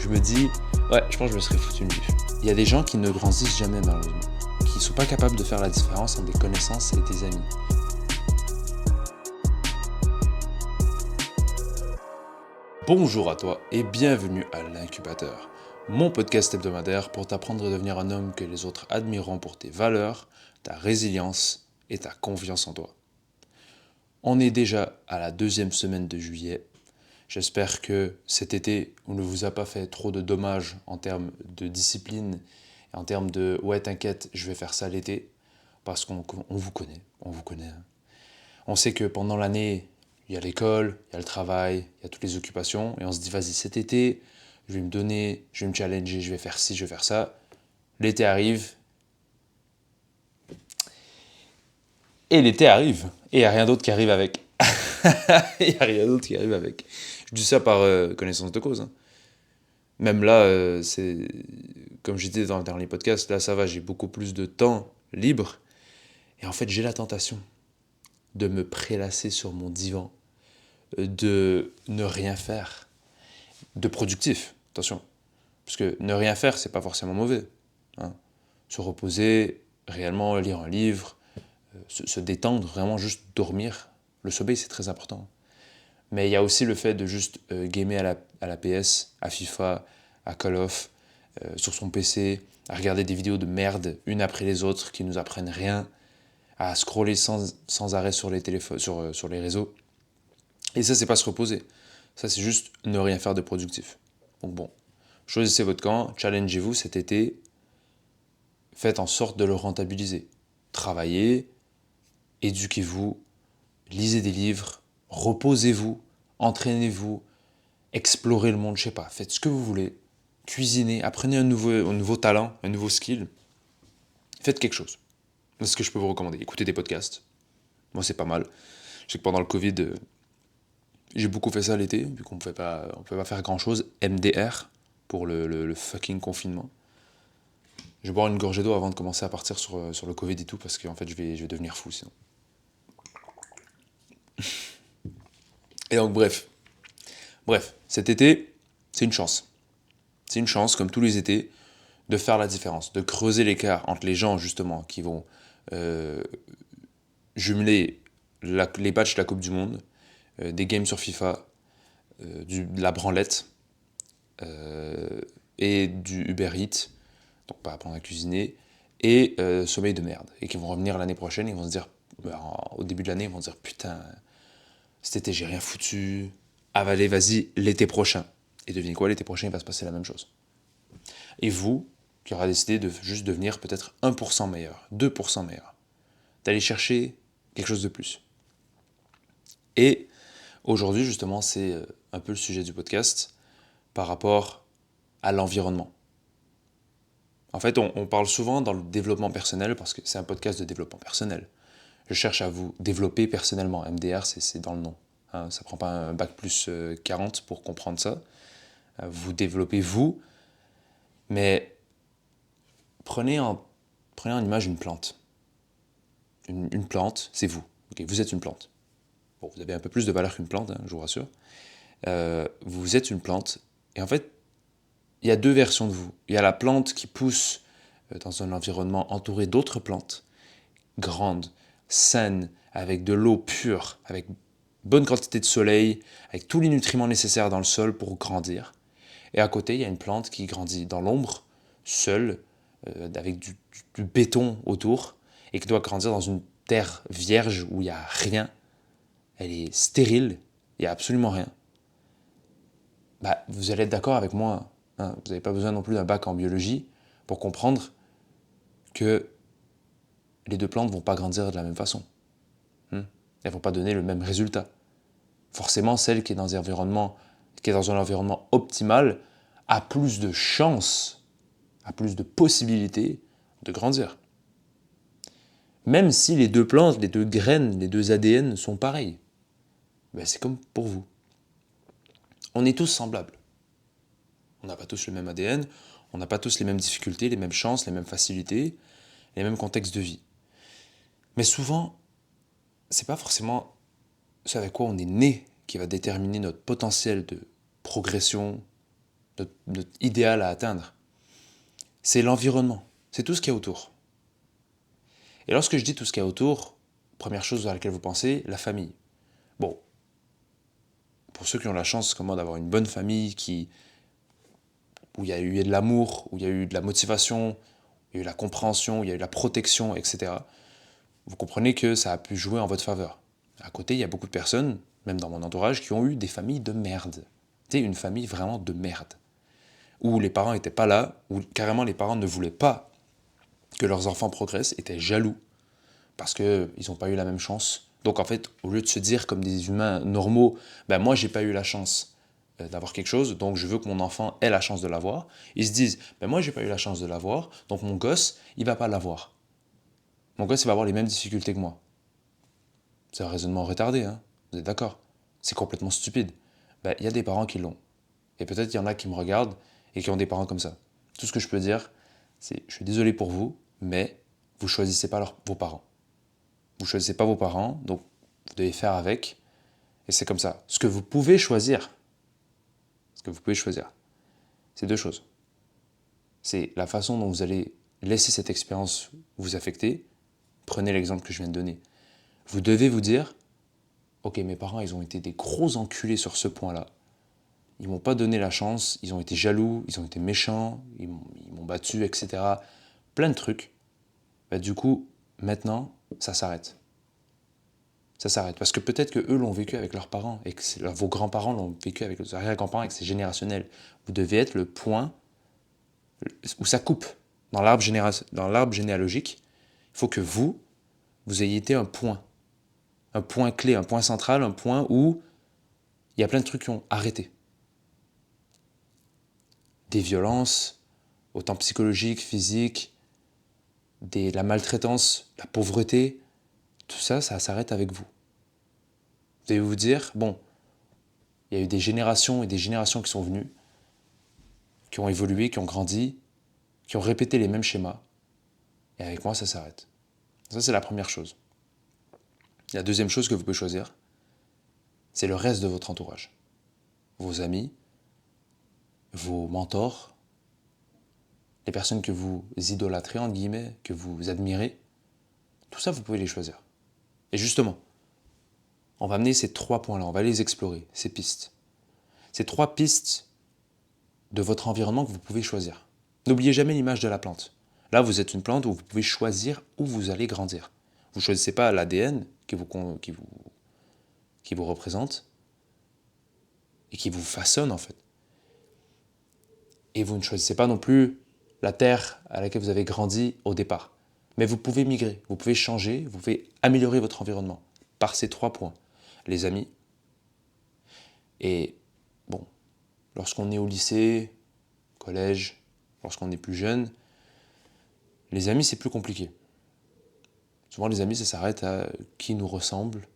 je me dis, ouais, je pense que je me serais foutu une gifle. Il y a des gens qui ne grandissent jamais malheureusement, qui ne sont pas capables de faire la différence entre des connaissances et des amis. Bonjour à toi et bienvenue à l'Incubateur, mon podcast hebdomadaire pour t'apprendre à devenir un homme que les autres admireront pour tes valeurs, ta résilience et ta confiance en toi. On est déjà à la 2e semaine de juillet. J'espère que cet été, on ne vous a pas fait trop de dommages en termes de discipline et en termes de « ouais, t'inquiète, je vais faire ça l'été » parce qu'on vous connaît, on vous connaît. On sait que pendant l'année, il y a l'école, il y a le travail, il y a toutes les occupations et on se dit « vas-y, cet été, je vais me donner, je vais me challenger, je vais faire ci, je vais faire ça ». L'été arrive et l'été arrive et il n'y a rien d'autre qui arrive avec. Il n'y a rien d'autre qui arrive avec. Je dis ça par connaissance de cause. Hein. Même là, c'est comme je disais dans le dernier podcast, là ça va, j'ai beaucoup plus de temps libre. Et en fait, j'ai la tentation de me prélasser sur mon divan, de ne rien faire, de productif, attention. Parce que ne rien faire, c'est pas forcément mauvais. Hein. Se reposer, réellement lire un livre, se détendre, vraiment juste dormir. Le sommeil, c'est très important. Mais il y a aussi le fait de juste gamer à la PS, à FIFA, à Call of, sur son PC, à regarder des vidéos de merde, une après les autres, qui nous apprennent rien, à scroller sans arrêt sur les téléphones, sur les réseaux. Et ça, c'est pas se reposer. Ça, c'est juste ne rien faire de productif. Donc bon, choisissez votre camp, challengez-vous cet été, faites en sorte de le rentabiliser. Travaillez, éduquez-vous, lisez des livres, reposez-vous, entraînez-vous, explorez le monde, je sais pas, faites ce que vous voulez, cuisinez, apprenez un nouveau talent, un nouveau skill, faites quelque chose. C'est ce que je peux vous recommander. Écoutez des podcasts, moi c'est pas mal. Je sais que pendant le Covid, j'ai beaucoup fait ça l'été, vu qu'on pouvait pas faire grand chose. MDR, pour le fucking confinement. Je vais boire une gorgée d'eau avant de commencer à partir sur le Covid et tout, parce qu'en fait je vais devenir fou sinon. Et donc bref, cet été, c'est une chance. C'est une chance, comme tous les étés, de faire la différence, de creuser l'écart entre les gens, justement, qui vont jumeler les patchs de la Coupe du Monde, des games sur FIFA, de la branlette, et du Uber Eats, donc pas apprendre à cuisiner, et sommeil de merde. Et qui vont revenir l'année prochaine, ils vont se dire, au début de l'année, ils vont se dire, putain, cet été, j'ai rien foutu, avalez, vas-y, l'été prochain. Et devinez quoi, l'été prochain, il va se passer la même chose. Et vous, qui aurez décidé de juste devenir peut-être 1% meilleur, 2% meilleur, d'aller chercher quelque chose de plus. Et aujourd'hui, justement, c'est un peu le sujet du podcast par rapport à l'environnement. En fait, on parle souvent dans le développement personnel parce que c'est un podcast de développement personnel. Je cherche à vous développer personnellement. MDR, c'est dans le nom. Hein, ça ne prend pas un bac plus 40 pour comprendre ça. Vous développez vous, mais prenez en image une plante. Une plante, c'est vous. Okay, vous êtes une plante. Bon, vous avez un peu plus de valeur qu'une plante, hein, je vous rassure. Vous êtes une plante, et en fait, il y a 2 versions de vous. Il y a la plante qui pousse dans un environnement entouré d'autres plantes, grandes, saines, avec de l'eau pure, avec bonne quantité de soleil, avec tous les nutriments nécessaires dans le sol pour grandir. Et à côté, il y a une plante qui grandit dans l'ombre, seule, avec du béton autour, et qui doit grandir dans une terre vierge où il n'y a rien. Elle est stérile, il n'y a absolument rien. Bah, vous allez être d'accord avec moi. Hein, vous n'avez pas besoin non plus d'un bac en biologie pour comprendre que les 2 plantes ne vont pas grandir de la même façon. Elles ne vont pas donner le même résultat. Forcément, celle qui est dans un environnement optimal a plus de chances, a plus de possibilités de grandir. Même si les 2 plantes, les 2 graines, les 2 ADN sont pareils. Ben c'est comme pour vous. On est tous semblables. On n'a pas tous le même ADN, on n'a pas tous les mêmes difficultés, les mêmes chances, les mêmes facilités, les mêmes contextes de vie. Mais souvent, c'est pas forcément ce avec quoi on est né qui va déterminer notre potentiel de progression, notre idéal à atteindre. C'est l'environnement, c'est tout ce qu'il y a autour. Et lorsque je dis tout ce qu'il y a autour, première chose à laquelle vous pensez, la famille. Bon, pour ceux qui ont la chance comme moi d'avoir une bonne famille où il y a eu de l'amour, où il y a eu de la motivation, où il y a eu la compréhension, où il y a eu la protection, etc., vous comprenez que ça a pu jouer en votre faveur. À côté, il y a beaucoup de personnes, même dans mon entourage, qui ont eu des familles de merde. Tu sais, une famille vraiment de merde. Où les parents n'étaient pas là, où carrément les parents ne voulaient pas que leurs enfants progressent, étaient jaloux, parce qu'ils n'ont pas eu la même chance. Donc en fait, au lieu de se dire comme des humains normaux, ben moi j'ai pas eu la chance d'avoir quelque chose, donc je veux que mon enfant ait la chance de l'avoir, ils se disent, ben moi j'ai pas eu la chance de l'avoir, donc mon gosse, il va pas l'avoir. Mon gosse, il va avoir les mêmes difficultés que moi. C'est un raisonnement retardé, hein. Vous êtes d'accord? C'est complètement stupide. Ben, il y a des parents qui l'ont. Et peut-être qu'il y en a qui me regardent et qui ont des parents comme ça. Tout ce que je peux dire, c'est je suis désolé pour vous, mais vous choisissez pas vos parents. Vous choisissez pas vos parents, donc vous devez faire avec. Et c'est comme ça. Ce que vous pouvez choisir, c'est deux choses. C'est la façon dont vous allez laisser cette expérience vous affecter. Prenez l'exemple que je viens de donner. Vous devez vous dire, ok, mes parents, ils ont été des gros enculés sur ce point-là. Ils m'ont pas donné la chance, ils ont été jaloux, ils ont été méchants, ils m'ont battu, etc. Plein de trucs. Bah, du coup, maintenant, ça s'arrête. Ça s'arrête. Parce que peut-être que eux l'ont vécu avec leurs parents, et que vos grands-parents l'ont vécu avec leurs arrière-grands-parents, et que c'est générationnel. Vous devez être le point où ça coupe. Dans l'arbre généalogique, il faut que vous ayez été un point clé, un point central, un point où il y a plein de trucs qui ont arrêté. Des violences, autant psychologiques, physiques, la maltraitance, la pauvreté, tout ça, ça s'arrête avec vous. Vous devez vous dire, bon, il y a eu des générations et des générations qui sont venues, qui ont évolué, qui ont grandi, qui ont répété les mêmes schémas, et avec moi, ça s'arrête. Ça, c'est la première chose. La deuxième chose que vous pouvez choisir, c'est le reste de votre entourage. Vos amis, vos mentors, les personnes que vous idolâtrez, entre guillemets, que vous admirez, tout ça, vous pouvez les choisir. Et justement, on va amener ces trois points-là, on va les explorer, ces pistes. Ces trois pistes de votre environnement que vous pouvez choisir. N'oubliez jamais l'image de la plante. Là, vous êtes une plante où vous pouvez choisir où vous allez grandir. Vous ne choisissez pas l'ADN qui vous représente et qui vous façonne en fait. Et vous ne choisissez pas non plus la terre à laquelle vous avez grandi au départ. Mais vous pouvez migrer, vous pouvez changer, vous pouvez améliorer votre environnement par ces trois points. Les amis. Et bon, lorsqu'on est au lycée, collège, lorsqu'on est plus jeune, les amis, c'est plus compliqué. Souvent, les amis, ça s'arrête à qui nous ressemble,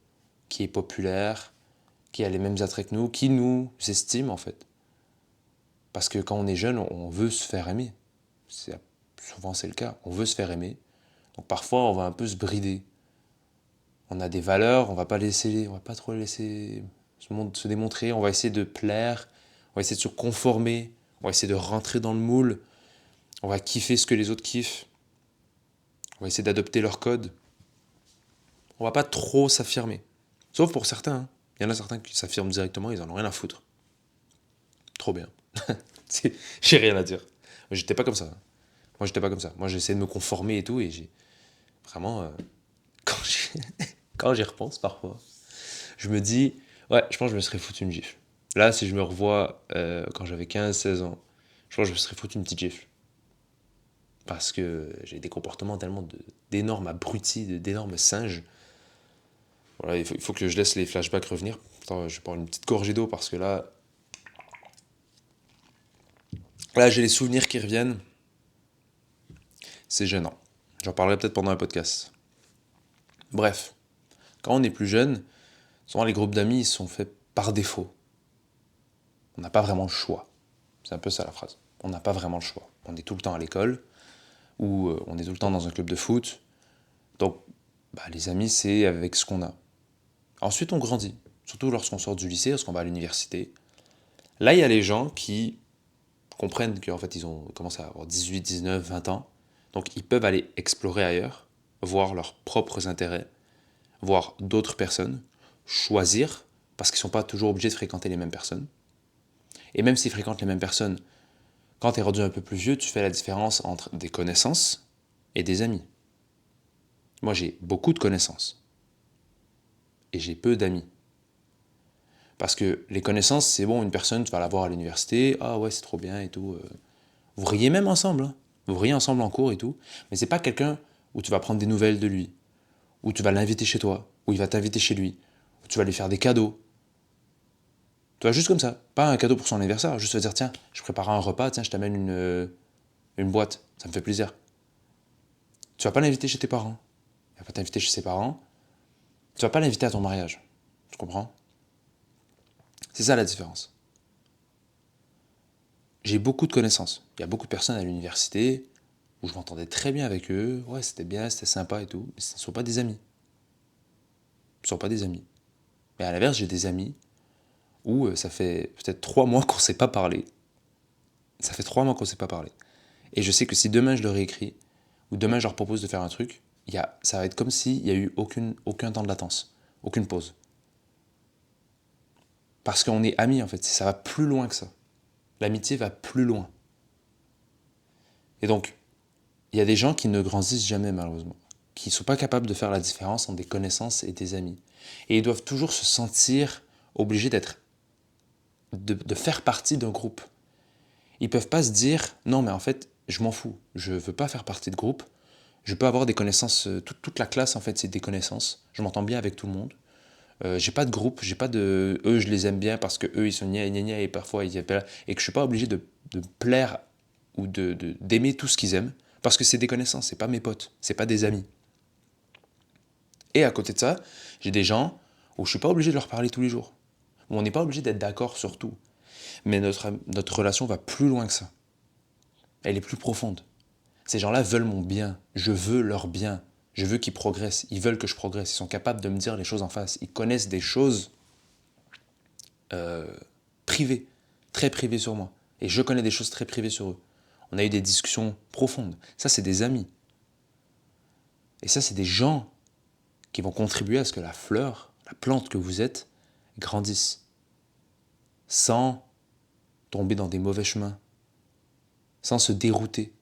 qui est populaire, qui a les mêmes attraits que nous, qui nous estime, en fait. Parce que quand on est jeune, on veut se faire aimer. Souvent, c'est le cas. On veut se faire aimer. Donc, parfois, on va un peu se brider. On a des valeurs, on va pas trop les laisser se démontrer. On va essayer de plaire, on va essayer de se conformer, on va essayer de rentrer dans le moule. On va kiffer ce que les autres kiffent. On va essayer d'adopter leur code. On va pas trop s'affirmer. Sauf pour certains. Hein. Il y en a certains qui s'affirment directement, ils en ont rien à foutre. Trop bien. J'ai rien à dire. Moi, j'étais pas comme ça. Moi, j'ai essayé de me conformer et tout, et j'ai vraiment... quand j'y repense parfois, je me dis, ouais, je pense que je me serais foutu une gifle. Là, si je me revois quand j'avais 15-16 ans, je pense que je me serais foutu une petite gifle. Parce que j'ai des comportements tellement d'énormes abrutis, d'énormes singes. Voilà, il faut que je laisse les flashbacks revenir. Attends, je vais prendre une petite gorgée d'eau parce que là, j'ai les souvenirs qui reviennent. C'est gênant. J'en parlerai peut-être pendant un podcast. Bref, quand on est plus jeune, souvent les groupes d'amis ils sont faits par défaut. On n'a pas vraiment le choix. C'est un peu ça la phrase. On n'a pas vraiment le choix. On est tout le temps à l'école, ou on est tout le temps dans un club de foot. Donc, les amis, c'est avec ce qu'on a. Ensuite, on grandit. Surtout lorsqu'on sort du lycée, lorsqu'on va à l'université. Là, il y a les gens qui comprennent qu'en fait, ils ont commencé à avoir 18, 19, 20 ans. Donc, ils peuvent aller explorer ailleurs, voir leurs propres intérêts, voir d'autres personnes, choisir, parce qu'ils ne sont pas toujours obligés de fréquenter les mêmes personnes. Et même s'ils fréquentent les mêmes personnes, quand tu es rendu un peu plus vieux, tu fais la différence entre des connaissances et des amis. Moi, j'ai beaucoup de connaissances. Et j'ai peu d'amis. Parce que les connaissances, c'est bon, une personne, tu vas la voir à l'université, ah ouais, c'est trop bien et tout. Vous riez même ensemble, hein. Vous riez ensemble en cours et tout. Mais c'est pas quelqu'un où tu vas prendre des nouvelles de lui, où tu vas l'inviter chez toi, où il va t'inviter chez lui, où tu vas lui faire des cadeaux. Tu vois, juste comme ça. Pas un cadeau pour son anniversaire, juste te dire, tiens, je prépare un repas, tiens, je t'amène une boîte, ça me fait plaisir. Tu vas pas l'inviter chez tes parents. Il va pas t'inviter chez ses parents. Tu vas pas l'inviter à ton mariage. Tu comprends? C'est ça la différence. J'ai beaucoup de connaissances. Il y a beaucoup de personnes à l'université où je m'entendais très bien avec eux. Ouais, c'était bien, c'était sympa et tout. Mais ce ne sont pas des amis. Ce ne sont pas des amis. Mais à l'inverse, j'ai des amis où ça fait peut-être 3 mois qu'on ne s'est pas parlé. Ça fait 3 mois qu'on ne s'est pas parlé. Et je sais que si demain je leur écris, ou demain je leur propose de faire un truc, ça va être comme s'il n'y a eu aucun temps de latence, aucune pause. Parce qu'on est amis en fait, ça va plus loin que ça. L'amitié va plus loin. Et donc, il y a des gens qui ne grandissent jamais malheureusement, qui ne sont pas capables de faire la différence entre des connaissances et des amis. Et ils doivent toujours se sentir obligés de faire partie d'un groupe. Ils ne peuvent pas se dire, non mais en fait, je m'en fous, je ne veux pas faire partie de groupe, je peux avoir des connaissances, toute la classe en fait c'est des connaissances, je m'entends bien avec tout le monde, j'ai pas de groupe, j'ai pas de, eux je les aime bien parce que eux ils sont gna gna gna et parfois ils appellent, et que je suis pas obligé de plaire ou d'aimer tout ce qu'ils aiment, parce que c'est des connaissances, c'est pas mes potes, c'est pas des amis. Et à côté de ça, j'ai des gens où je suis pas obligé de leur parler tous les jours, où on n'est pas obligé d'être d'accord sur tout. Mais notre relation va plus loin que ça. Elle est plus profonde. Ces gens-là veulent mon bien. Je veux leur bien. Je veux qu'ils progressent. Ils veulent que je progresse. Ils sont capables de me dire les choses en face. Ils connaissent des choses privées, très privées sur moi. Et je connais des choses très privées sur eux. On a eu des discussions profondes. Ça, c'est des amis. Et ça, c'est des gens qui vont contribuer à ce que la fleur, la plante que vous êtes, grandisse. Sans tomber dans des mauvais chemins. Sans se dérouter.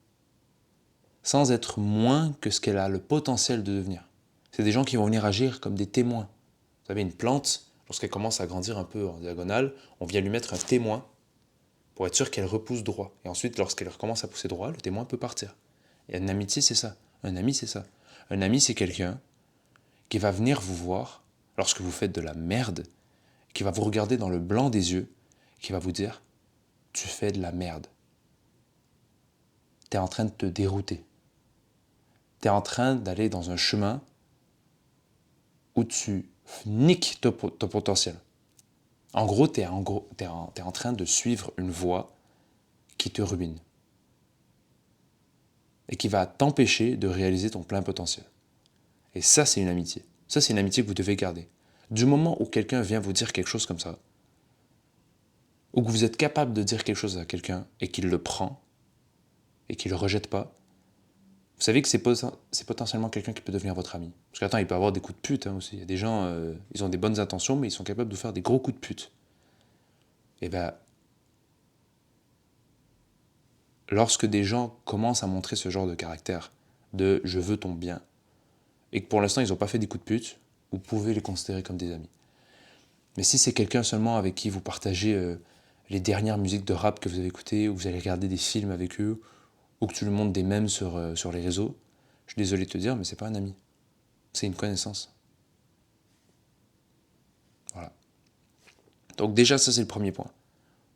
Sans être moins que ce qu'elle a le potentiel de devenir. C'est des gens qui vont venir agir comme des témoins. Vous savez, une plante, lorsqu'elle commence à grandir un peu en diagonale, on vient lui mettre un témoin pour être sûr qu'elle repousse droit. Et ensuite, lorsqu'elle recommence à pousser droit, le témoin peut partir. Et une amitié, c'est ça. Un ami, c'est ça. Un ami, c'est quelqu'un qui va venir vous voir lorsque vous faites de la merde, qui va vous regarder dans le blanc des yeux, qui va vous dire « Tu fais de la merde. T'es en train de te dérouter. T'es en train d'aller dans un chemin où tu niques ton potentiel. En gros, t'es en train de suivre une voie qui te ruine et qui va t'empêcher de réaliser ton plein potentiel. Et ça, c'est une amitié. Ça, c'est une amitié que vous devez garder. Du moment où quelqu'un vient vous dire quelque chose comme ça, ou que vous êtes capable de dire quelque chose à quelqu'un et qu'il le prend et qu'il ne le rejette pas, vous savez que c'est potentiellement quelqu'un qui peut devenir votre ami. Parce qu'attends, il peut avoir des coups de pute aussi. Il y a des gens, ils ont des bonnes intentions, mais ils sont capables de faire des gros coups de pute. Et bien, lorsque des gens commencent à montrer ce genre de caractère, de je veux ton bien, et que pour l'instant ils n'ont pas fait des coups de pute, vous pouvez les considérer comme des amis. Mais si c'est quelqu'un seulement avec qui vous partagez les dernières musiques de rap que vous avez écoutées, ou vous allez regarder des films avec eux, ou que tu lui montres des mèmes sur les réseaux, je suis désolé de te dire, mais c'est pas un ami. C'est une connaissance. Voilà. Donc déjà, ça c'est le premier point.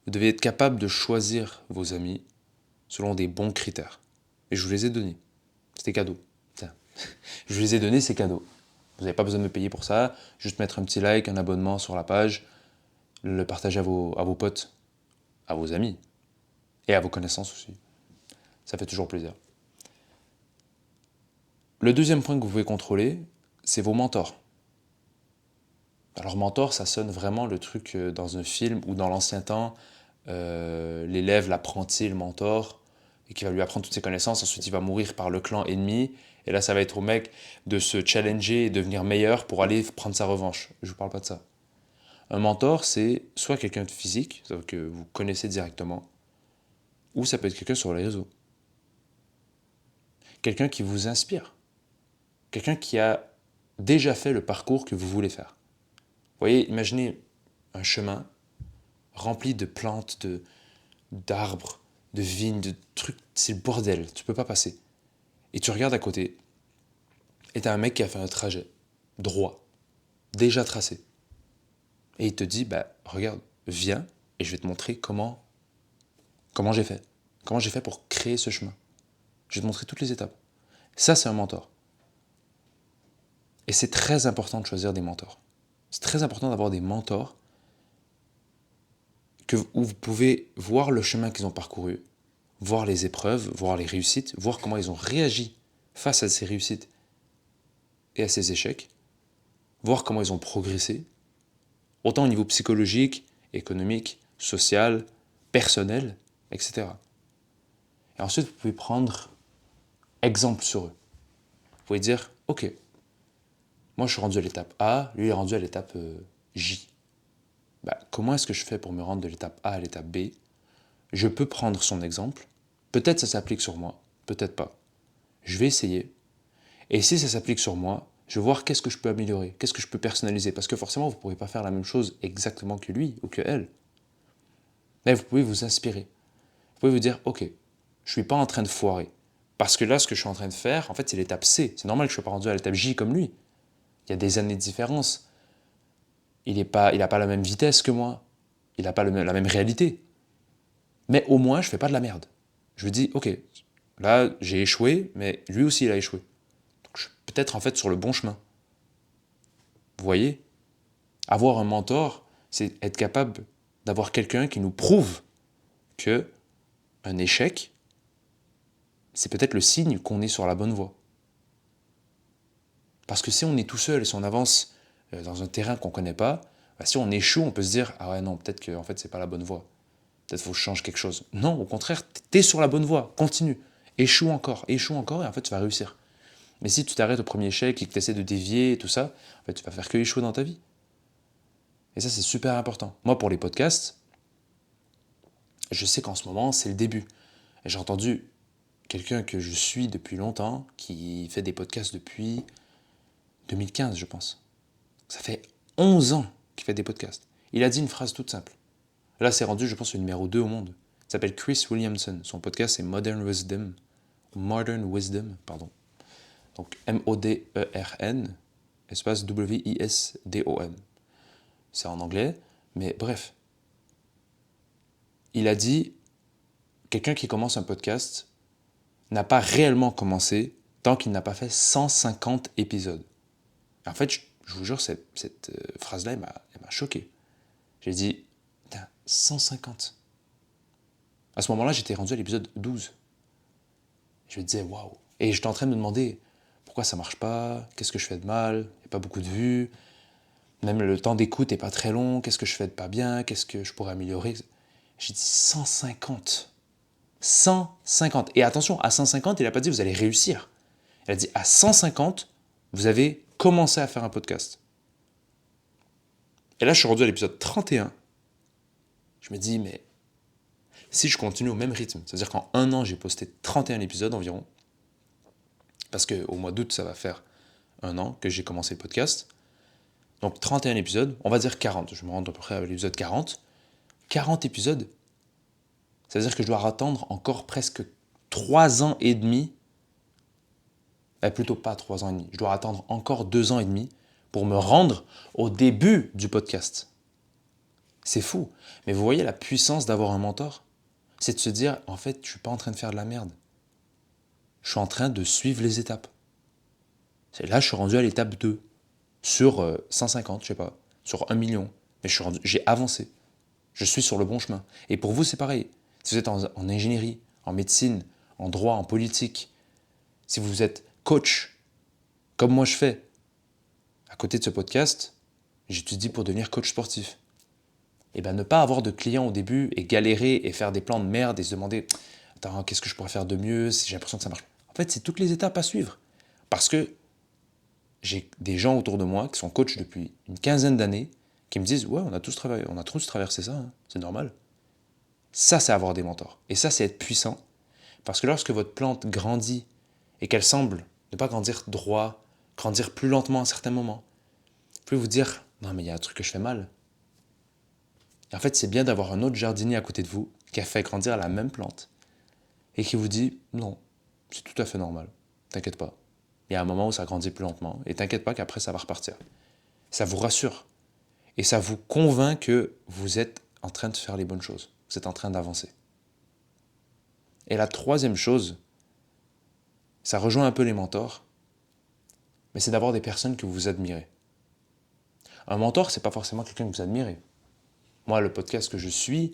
Vous devez être capable de choisir vos amis selon des bons critères. Et je vous les ai donnés. C'était cadeau. Tiens. Je vous les ai donnés, c'est cadeau. Vous n'avez pas besoin de me payer pour ça. Juste mettre un petit like, un abonnement sur la page, le partager à vos potes, à vos amis et à vos connaissances aussi. Ça fait toujours plaisir. Le deuxième point que vous pouvez contrôler, c'est vos mentors. Alors mentor, ça sonne vraiment le truc dans un film ou dans l'ancien temps, l'élève, l'apprenti, le mentor, et qui va lui apprendre toutes ses connaissances. Ensuite, il va mourir par le clan ennemi. Et là, ça va être au mec de se challenger et devenir meilleur pour aller prendre sa revanche. Je ne vous parle pas de ça. Un mentor, c'est soit quelqu'un de physique, que vous connaissez directement, ou ça peut être quelqu'un sur les réseaux. Quelqu'un qui vous inspire. Quelqu'un qui a déjà fait le parcours que vous voulez faire. Vous voyez, imaginez un chemin rempli de plantes, d'arbres, de vignes, de trucs, c'est le bordel, tu peux pas passer. Et tu regardes à côté, et t'as un mec qui a fait un trajet droit, déjà tracé. Et il te dit, regarde, viens, et je vais te montrer comment j'ai fait. Comment j'ai fait pour créer ce chemin. Je vais te montrer toutes les étapes. Ça, c'est un mentor. Et c'est très important de choisir des mentors. C'est très important d'avoir des mentors où vous pouvez voir le chemin qu'ils ont parcouru, voir les épreuves, voir les réussites, voir comment ils ont réagi face à ces réussites et à ces échecs, voir comment ils ont progressé, autant au niveau psychologique, économique, social, personnel, etc. Et ensuite, vous pouvez prendre exemple sur eux. Vous pouvez dire, ok, moi je suis rendu à l'étape A, lui il est rendu à l'étape J. Comment est-ce que je fais pour me rendre de l'étape A à l'étape B? Je peux prendre son exemple. Peut-être ça s'applique sur moi, peut-être pas. Je vais essayer. Et si ça s'applique sur moi, je vais voir qu'est-ce que je peux améliorer, qu'est-ce que je peux personnaliser. Parce que forcément, vous ne pourrez pas faire la même chose exactement que lui ou que elle. Mais vous pouvez vous inspirer. Vous pouvez vous dire, ok, je ne suis pas en train de foirer. Parce que là, ce que je suis en train de faire, en fait, c'est l'étape C. C'est normal que je ne sois pas rendu à l'étape J comme lui. Il y a des années de différence. Il n'a pas la même vitesse que moi. Il n'a pas la même réalité. Mais au moins, je ne fais pas de la merde. Je me dis, ok, là, j'ai échoué, mais lui aussi, il a échoué. Donc, je suis peut-être en fait sur le bon chemin. Vous voyez? Avoir un mentor, c'est être capable d'avoir quelqu'un qui nous prouve que un échec, c'est peut-être le signe qu'on est sur la bonne voie. Parce que si on est tout seul et si on avance dans un terrain qu'on ne connaît pas, si on échoue, on peut se dire, ah ouais, non, peut-être que en fait, c'est pas la bonne voie. Peut-être qu'il faut que je change quelque chose. Non, au contraire, t'es sur la bonne voie, continue. Échoue encore, et en fait, tu vas réussir. Mais si tu t'arrêtes au premier échec et que tu essaies de dévier et tout ça, en fait, tu vas faire que échouer dans ta vie. Et ça, c'est super important. Moi, pour les podcasts, je sais qu'en ce moment, c'est le début. Et j'ai entendu quelqu'un que je suis depuis longtemps, qui fait des podcasts depuis 2015, je pense. Ça fait 11 ans qu'il fait des podcasts. Il a dit une phrase toute simple. Là, c'est rendu, je pense, le numéro 2 au monde. Il s'appelle Chris Williamson. Son podcast, c'est Modern Wisdom. Modern Wisdom, pardon. Donc M-O-D-E-R-N, espace W-I-S-D-O-M. C'est en anglais, mais bref. Il a dit, quelqu'un qui commence un podcast n'a pas réellement commencé tant qu'il n'a pas fait 150 épisodes. En fait, je vous jure, cette phrase-là, elle m'a choqué. J'ai dit, putain, 150. À ce moment-là, j'étais rendu à l'épisode 12. Je me disais, waouh. Et j'étais en train de me demander, pourquoi ça marche pas? Qu'est-ce que je fais de mal? Il n'y a pas beaucoup de vues. Même le temps d'écoute n'est pas très long. Qu'est-ce que je fais de pas bien? Qu'est-ce que je pourrais améliorer? J'ai dit 150. 150. Et attention, à 150, il n'a pas dit vous allez réussir. Il a dit à 150, vous avez commencé à faire un podcast. Et là, je suis rendu à l'épisode 31. Je me dis, mais si je continue au même rythme, c'est-à-dire qu'en un an, j'ai posté 31 épisodes environ, parce qu'au mois d'août, ça va faire un an que j'ai commencé le podcast. Donc 31 épisodes, on va dire 40. Je me rends à peu près à l'épisode 40. 40 épisodes, ça veut dire que je dois attendre encore presque 3 ans et demi. Plutôt pas 3 ans et demi. Je dois attendre encore 2 ans et demi pour me rendre au début du podcast. C'est fou. Mais vous voyez la puissance d'avoir un mentor? C'est de se dire, en fait, je ne suis pas en train de faire de la merde. Je suis en train de suivre les étapes. Là, je suis rendu à l'étape 2. Sur 150, je sais pas. Sur 1 million. Mais j'ai avancé. Je suis sur le bon chemin. Et pour vous, c'est pareil. Si vous êtes en ingénierie, en médecine, en droit, en politique, si vous êtes coach, comme moi je fais, à côté de ce podcast, j'étudie pour devenir coach sportif. Et bien ne pas avoir de clients au début et galérer et faire des plans de merde et se demander « Attends, qu'est-ce que je pourrais faire de mieux si j'ai l'impression que ça marche ?» En fait, c'est toutes les étapes à suivre. Parce que j'ai des gens autour de moi qui sont coachs depuis une quinzaine d'années qui me disent « Ouais, on a tous traversé ça, hein, c'est normal. » Ça, c'est avoir des mentors. Et ça, c'est être puissant. Parce que lorsque votre plante grandit et qu'elle semble ne pas grandir droit, grandir plus lentement à certains moments, vous pouvez vous dire « Non, mais il y a un truc que je fais mal. » Et en fait, c'est bien d'avoir un autre jardinier à côté de vous qui a fait grandir la même plante et qui vous dit « Non, c'est tout à fait normal. T'inquiète pas. Il y a un moment où ça grandit plus lentement et t'inquiète pas qu'après, ça va repartir. » Ça vous rassure et ça vous convainc que vous êtes en train de faire les bonnes choses. Vous êtes en train d'avancer. Et la troisième chose, ça rejoint un peu les mentors, mais c'est d'avoir des personnes que vous admirez. Un mentor, c'est pas forcément quelqu'un que vous admirez. Moi, le podcast que je suis,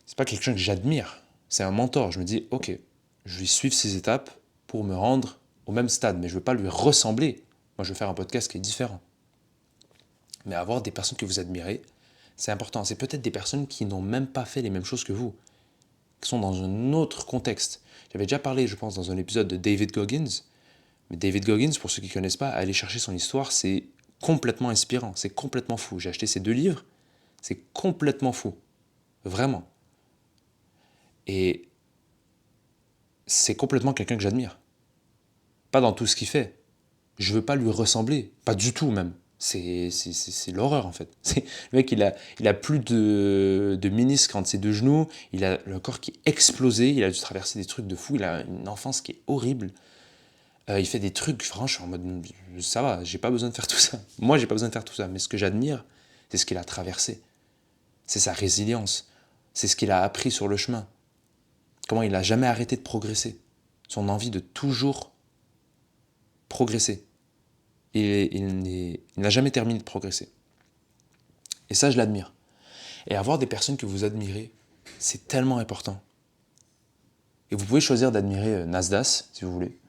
c'est pas quelqu'un que j'admire. C'est un mentor. Je me dis, ok, je vais suivre ces étapes pour me rendre au même stade, mais je ne veux pas lui ressembler. Moi, je veux faire un podcast qui est différent. Mais avoir des personnes que vous admirez, c'est important. C'est peut-être des personnes qui n'ont même pas fait les mêmes choses que vous, qui sont dans un autre contexte. J'avais déjà parlé, je pense, dans un épisode de David Goggins. Mais David Goggins, pour ceux qui ne connaissent pas, aller chercher son histoire, c'est complètement inspirant, c'est complètement fou. J'ai acheté ces 2 livres, c'est complètement fou. Vraiment. Et c'est complètement quelqu'un que j'admire. Pas dans tout ce qu'il fait. Je veux pas lui ressembler. Pas du tout même. C'est l'horreur en fait. Le mec, il a plus de ménisque entre ses 2 genoux. Il a le corps qui est explosé. Il a dû traverser des trucs de fou. Il a une enfance qui est horrible. Il fait des trucs, franchement, en mode, ça va, j'ai pas besoin de faire tout ça. Moi, j'ai pas besoin de faire tout ça. Mais ce que j'admire, c'est ce qu'il a traversé. C'est sa résilience. C'est ce qu'il a appris sur le chemin. Comment il n'a jamais arrêté de progresser. Son envie de toujours progresser. Il n'a jamais terminé de progresser. Et ça, je l'admire. Et avoir des personnes que vous admirez, c'est tellement important. Et vous pouvez choisir d'admirer Nasdaq, si vous voulez.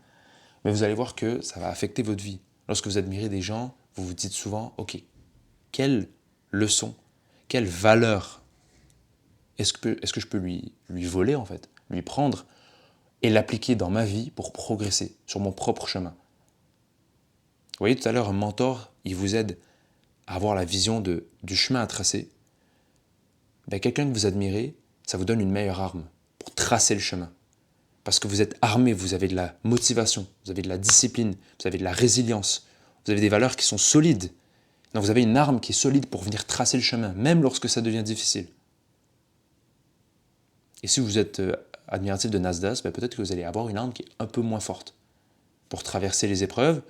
Mais vous allez voir que ça va affecter votre vie. Lorsque vous admirez des gens, vous vous dites souvent, ok, quelle leçon, quelle valeur est-ce que je peux lui voler en fait, lui prendre et l'appliquer dans ma vie pour progresser sur mon propre chemin. Vous voyez tout à l'heure, un mentor, il vous aide à avoir la vision du chemin à tracer. Ben, quelqu'un que vous admirez, ça vous donne une meilleure arme pour tracer le chemin. Parce que vous êtes armé, vous avez de la motivation, vous avez de la discipline, vous avez de la résilience, vous avez des valeurs qui sont solides. Donc vous avez une arme qui est solide pour venir tracer le chemin, même lorsque ça devient difficile. Et si vous êtes admiratif de Nasdaq, ben peut-être que vous allez avoir une arme qui est un peu moins forte pour traverser les épreuves.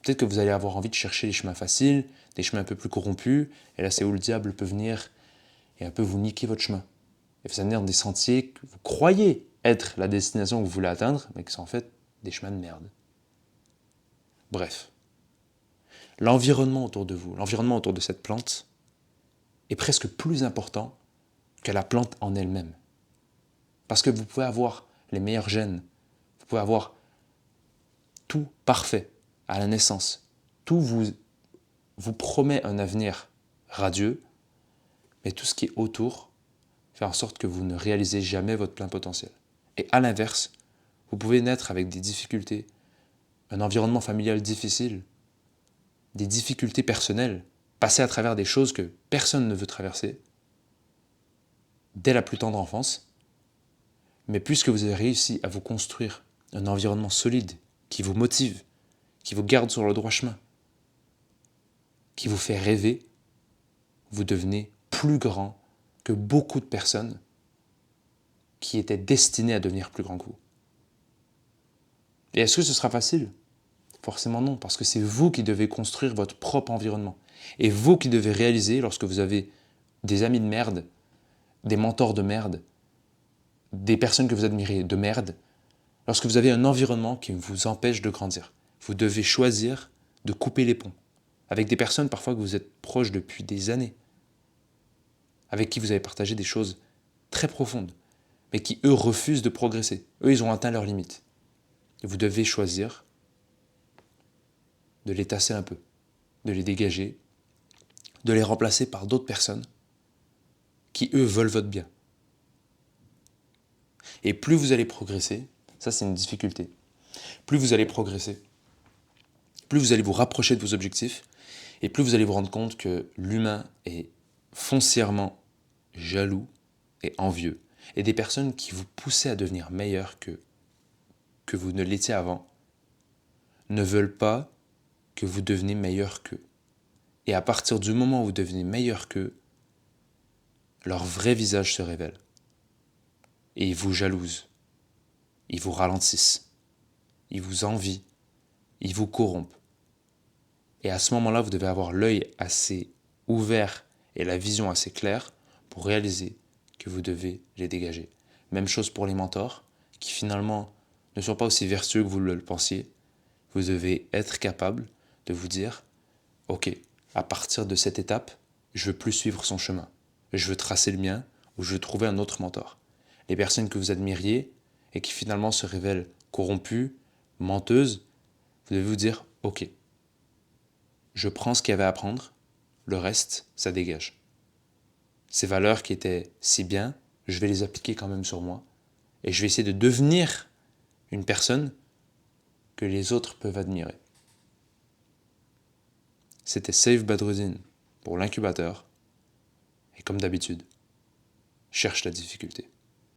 Peut-être que vous allez avoir envie de chercher les chemins faciles, des chemins un peu plus corrompus, et là c'est où le diable peut venir et un peu vous niquer votre chemin. Et vous amener dans des sentiers que vous croyez être la destination que vous voulez atteindre, mais qui sont en fait des chemins de merde. Bref. L'environnement autour de vous, l'environnement autour de cette plante, est presque plus important que la plante en elle-même. Parce que vous pouvez avoir les meilleurs gènes, vous pouvez avoir tout parfait à la naissance, tout vous promet un avenir radieux, mais tout ce qui est autour fait en sorte que vous ne réalisez jamais votre plein potentiel. Et à l'inverse, vous pouvez naître avec des difficultés, un environnement familial difficile, des difficultés personnelles, passer à travers des choses que personne ne veut traverser, dès la plus tendre enfance, mais puisque vous avez réussi à vous construire un environnement solide, qui vous motive, qui vous garde sur le droit chemin, qui vous fait rêver, vous devenez plus grand que beaucoup de personnes qui étaient destinées à devenir plus grands que vous. Et est-ce que ce sera facile ? Forcément non, parce que c'est vous qui devez construire votre propre environnement. Et vous qui devez réaliser, lorsque vous avez des amis de merde, des mentors de merde, des personnes que vous admirez de merde, lorsque vous avez un environnement qui vous empêche de grandir, vous devez choisir de couper les ponts avec des personnes parfois que vous êtes proches depuis des années, avec qui vous avez partagé des choses très profondes, mais qui, eux, refusent de progresser. Eux, ils ont atteint leurs limites. Et vous devez choisir de les tasser un peu, de les dégager, de les remplacer par d'autres personnes qui eux veulent votre bien. Et plus vous allez progresser, ça c'est une difficulté, plus vous allez progresser, plus vous allez vous rapprocher de vos objectifs, et plus vous allez vous rendre compte que l'humain est foncièrement jaloux et envieux. Et des personnes qui vous poussaient à devenir meilleur que vous ne l'étiez avant, ne veulent pas que vous deveniez meilleur qu'eux. Et à partir du moment où vous devenez meilleur qu'eux, leur vrai visage se révèle. Et ils vous jalousent, ils vous ralentissent, ils vous envient, ils vous corrompent. Et à ce moment-là, vous devez avoir l'œil assez ouvert et la vision assez claire pour réaliser que vous devez les dégager. Même chose pour les mentors, qui finalement ne sont pas aussi vertueux que vous le pensiez. Vous devez être capable de vous dire, ok, à partir de cette étape, je veux plus suivre son chemin. Je veux tracer le mien ou je veux trouver un autre mentor. Les personnes que vous admiriez et qui finalement se révèlent corrompues, menteuses, vous devez vous dire, ok, je prends ce qu'il y avait à prendre, le reste, ça dégage. Ces valeurs qui étaient si bien, je vais les appliquer quand même sur moi et je vais essayer de devenir une personne que les autres peuvent admirer. C'était Saif Badruddin pour l'incubateur et comme d'habitude, cherche la difficulté.